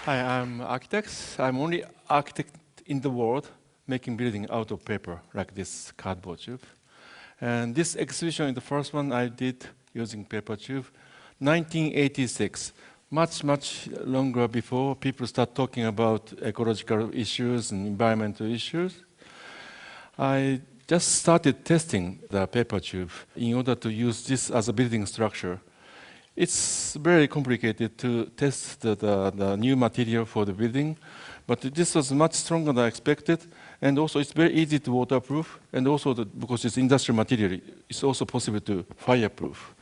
Hi, I'm architect. I'm only architect in the world making building out of paper, like this cardboard tube. And this exhibition is the first one I did using paper tube, 1986. Much longer before people start talking about ecological issues and environmental issues. I just started testing the paper tube in order to use this as a building structure. It's very complicated to test the new material for the building, but this was much stronger than I expected, and also it's very easy to waterproof, and also because it's industrial material, it's also possible to fireproof.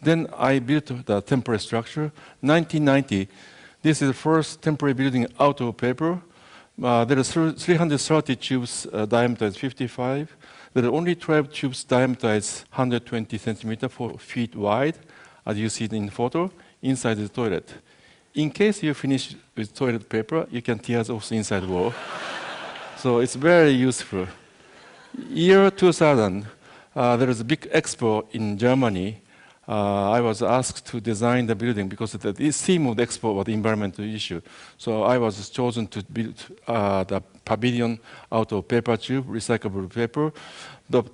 Then I built the temporary structure. 1990, this is the first temporary building out of paper. There are 330 tubes, diameter is 55. There are only 12 tubes, diameter is 120 centimeters, 4 feet wide, as you see in the photo, inside the toilet. In case you finish with toilet paper, you can tear off the inside wall. So it's very useful. Year 2000, there is a big expo in Germany. I was asked to design the building because the theme of the expo was the environmental issue. So I was chosen to build the pavilion out of paper tube, recyclable paper.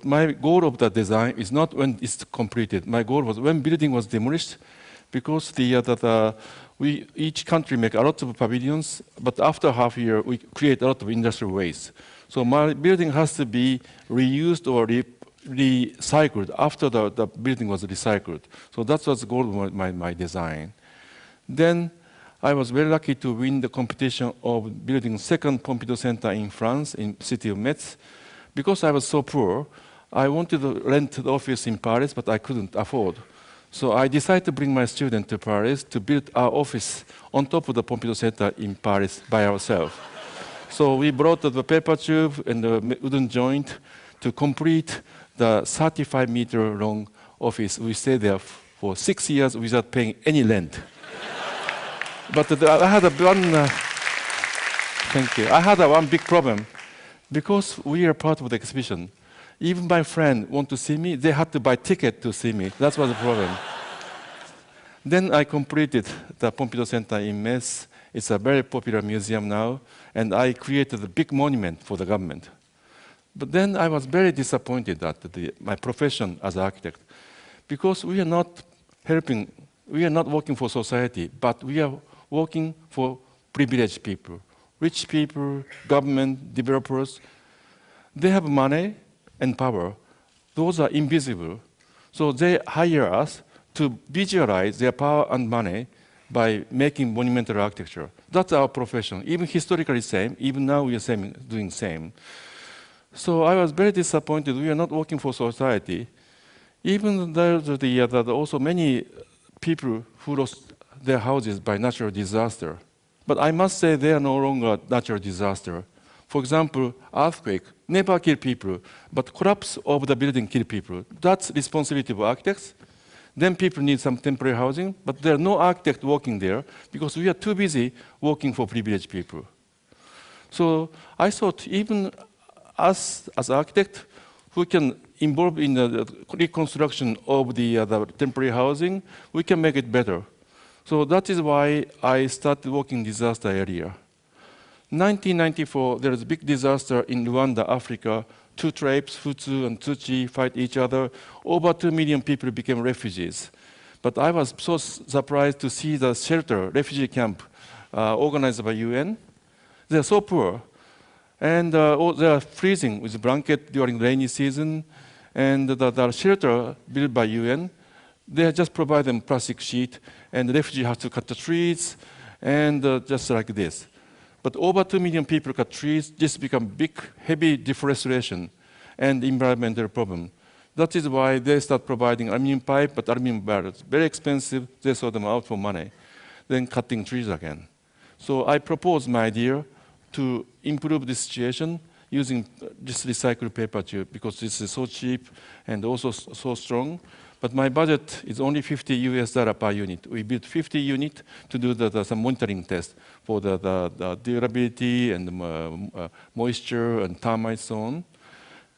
My goal of the design is not when it's completed. My goal was when building was demolished, because each country make a lot of pavilions, but after half a year, we create a lot of industrial waste. So my building has to be reused or recycled after the building was recycled. So that was the goal of my design. Then I was very lucky to win the competition of building second Pompidou Center in France, in the city of Metz. Because I was so poor, I wanted to rent the office in Paris, but I couldn't afford. So I decided to bring my student to Paris to build our office on top of the Pompidou Center in Paris by ourselves. So we brought the paper tube and the wooden joint to complete the 35-meter long office. We stayed there for 6 years without paying any rent. But I had one big problem. Because we are part of the exhibition, even my friend want to see me, they had to buy ticket to see me. That was the problem. Then I completed the Pompidou Center in Metz. It's a very popular museum now, and I created a big monument for the government. But then I was very disappointed at my profession as an architect, because we are not working for society, but we are working for privileged people. Rich people, government, developers, they have money and power. Those are invisible. So they hire us to visualize their power and money by making monumental architecture. That's our profession. Even historically same, even now we are doing same. So I was very disappointed. We are not working for society. Even there are also many people who lost their houses by natural disaster. But I must say they are no longer natural disaster. For example, earthquake never kill people, but collapse of the building kill people. That's responsibility of architects. Then people need some temporary housing, but there are no architects working there because we are too busy working for privileged people. So I thought even us as architects who can involve in the reconstruction of the temporary housing, we can make it better. So that is why I started working in disaster area. 1994, there was a big disaster in Rwanda, Africa. Two tribes, Hutu and Tutsi, fight each other. Over 2 million people became refugees. But I was so surprised to see the shelter, refugee camp, organized by UN. They are so poor. And they are freezing with a blanket during rainy season. And the shelter built by UN, they just provide them plastic sheet, and the refugee has to cut the trees, and just like this. But over 2 million people cut trees, this become big, heavy deforestation and environmental problem. That is why they start providing aluminum pipe, but aluminum barrels, very expensive, they sold them out for money, then cutting trees again. So I proposed my idea to improve the situation using this recycled paper tube, because this is so cheap and also so strong. But my budget is only $50 per unit. We built 50 units to do some monitoring test for the durability and the moisture and termites so on.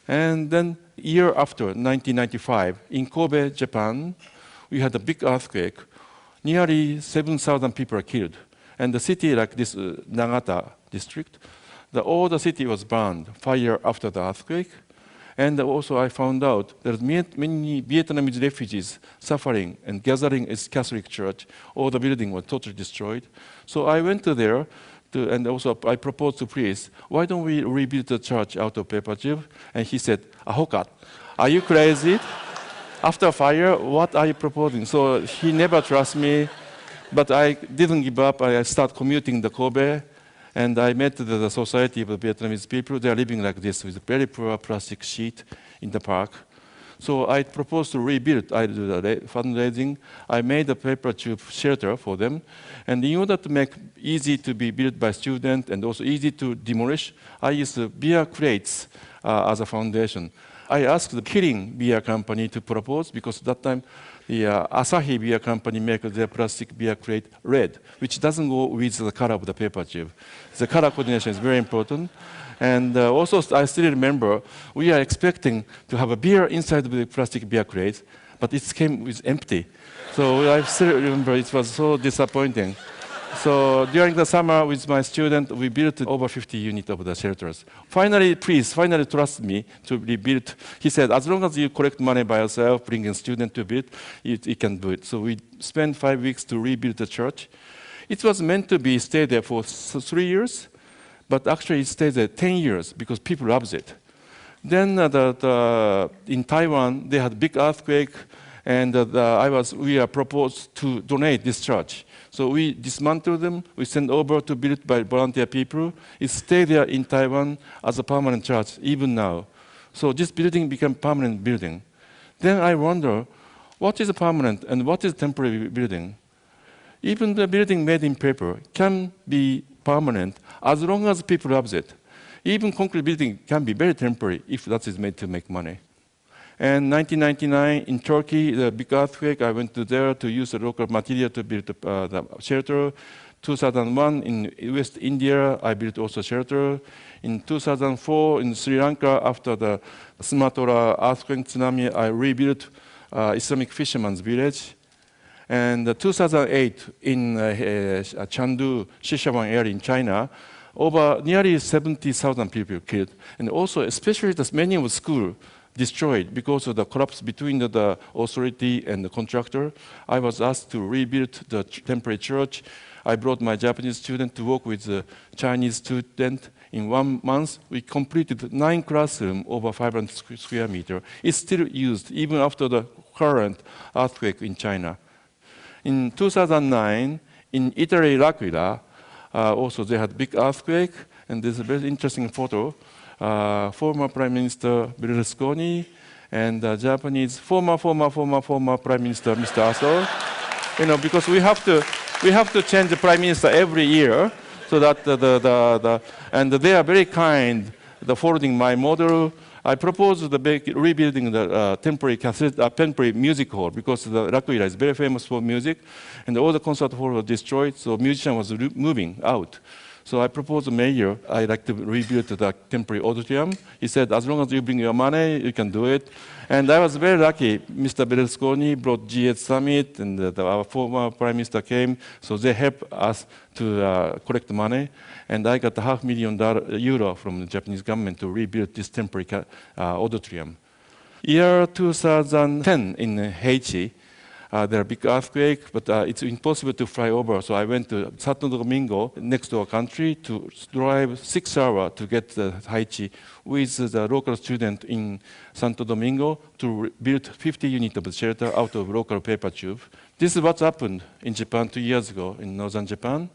And then year after, 1995, in Kobe, Japan, we had a big earthquake. Nearly 7,000 people are killed. And the city like this, Nagata district, all the city was burned, fire after the earthquake. And also I found out there's many Vietnamese refugees suffering and gathering at Catholic church. All the building was totally destroyed. So I went to there, and also I proposed to priest, why don't we rebuild the church out of paper tube? And he said, Ahokat, are you crazy? After fire, what are you proposing? So he never trusts me, but I didn't give up. I started commuting to Kobe, and I met the society of the Vietnamese people. They are living like this with very poor plastic sheet in the park. So I proposed to rebuild. I did the fundraising. I made a paper tube shelter for them. And in order to make easy to be built by students and also easy to demolish, I used beer crates as a foundation. I asked the Kirin beer company to propose because at that time the Asahi beer company makes their plastic beer crate red, which doesn't go with the color of the paper tube. The color coordination is very important. And also, I still remember we are expecting to have a beer inside the plastic beer crate, but it came with empty. So I still remember it was so disappointing. So during the summer with my student, we built over 50 units of the shelters. Finally, please, finally trust me to rebuild. He said, as long as you collect money by yourself, bring a student to build, you can do it. So we spent 5 weeks to rebuild the church. It was meant to be stay there for 3 years, but actually it stayed there 10 years because people loved it. Then in Taiwan, they had a big earthquake, and we are proposed to donate this church. So we dismantled them, we sent over to built by volunteer people. It stayed there in Taiwan as a permanent church, even now. So this building became permanent building. Then I wonder, what is a permanent and what is temporary building? Even the building made in paper can be permanent as long as people love it. Even concrete building can be very temporary if that is made to make money. And 1999 in Turkey, the big earthquake, I went to there to use the local material to build the shelter. 2001 in West India, I built also shelter. In 2004 in Sri Lanka, after the Sumatra earthquake tsunami, I rebuilt Islamic fisherman's village. And 2008 in Chengdu, Sichuan area in China, over nearly 70,000 people killed. And also, especially the many of the schools destroyed because of the collapse between the authority and the contractor. I was asked to rebuild the temporary church. I brought my Japanese student to work with the Chinese student. In 1 month, we completed 9 classrooms over 500 square meters. It's still used even after the current earthquake in China. In 2009, in Italy, L'Aquila, also they had a big earthquake, and there's a very interesting photo. Former Prime Minister Berlusconi and Japanese former Prime Minister Mr. Aso. Because we have to change the Prime Minister every year, so that and they are very kind. Following my model, I proposed rebuilding the temporary music hall because the L'Aquila is very famous for music, and all the concert halls were destroyed, so musician was moving out. So I proposed to the mayor, I'd like to rebuild the temporary auditorium. He said, as long as you bring your money, you can do it. And I was very lucky. Mr. Berlusconi brought G8 Summit, and our former prime minister came. So they helped us to collect the money. And I got €500,000 from the Japanese government to rebuild this temporary auditorium. Year 2010 in Haiti, there are big earthquake, but it's impossible to fly over. So I went to Santo Domingo, next door country, to drive 6 hours to get to Haiti with the local student in Santo Domingo to build 50 units of shelter out of local paper tube. This is what happened in Japan 2 years ago in northern Japan.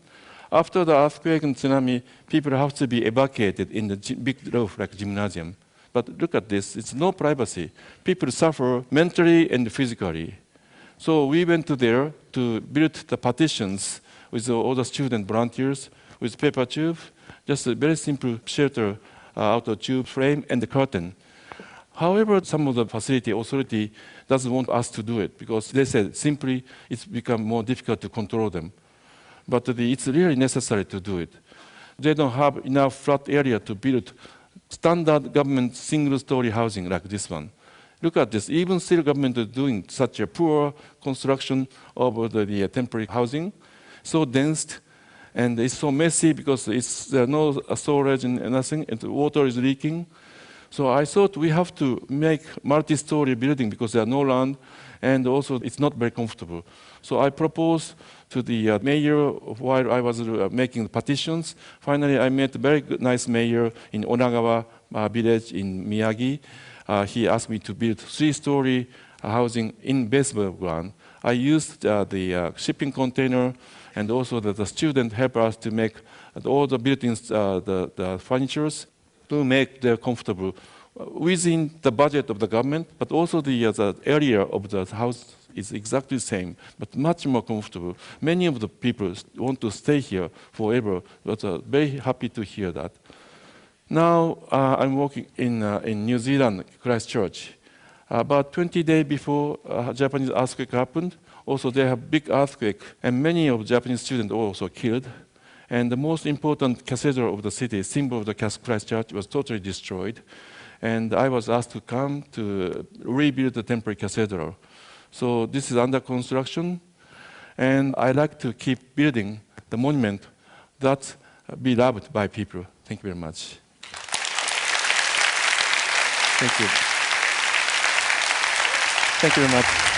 After the earthquake and tsunami, people have to be evacuated in the big roof like gymnasium. But look at this, it's no privacy. People suffer mentally and physically. So we went to there to build the partitions with all the student volunteers with paper tube, just a very simple shelter out of tube frame and the curtain. However, some of the facility authority doesn't want us to do it because they said simply it's become more difficult to control them. But it's really necessary to do it. They don't have enough flat area to build standard government single-story housing like this one. Look at this, even still government is doing such a poor construction of the temporary housing, so dense, And it's so messy because there are no storage and nothing, and the water is leaking. So I thought we have to make multi-story building because there are no land, and also it's not very comfortable. So I proposed to the mayor while I was making the petitions. Finally, I met a very good, nice mayor in Onagawa village in Miyagi. He asked me to build 3-story housing in basement ground. I used the shipping container, and also the student helped us to make all the buildings, the furnitures, to make them comfortable within the budget of the government, but also the area of the house is exactly the same, but much more comfortable. Many of the people want to stay here forever, but very happy to hear that. Now I'm working in New Zealand, Christchurch. About 20 days before Japanese earthquake happened, also they have big earthquake, and many of Japanese students were also killed. And the most important cathedral of the city, symbol of the Christchurch, was totally destroyed. And I was asked to come to rebuild the temporary cathedral. So this is under construction, and I like to keep building the monument that be loved by people. Thank you very much. Thank you. Thank you very much.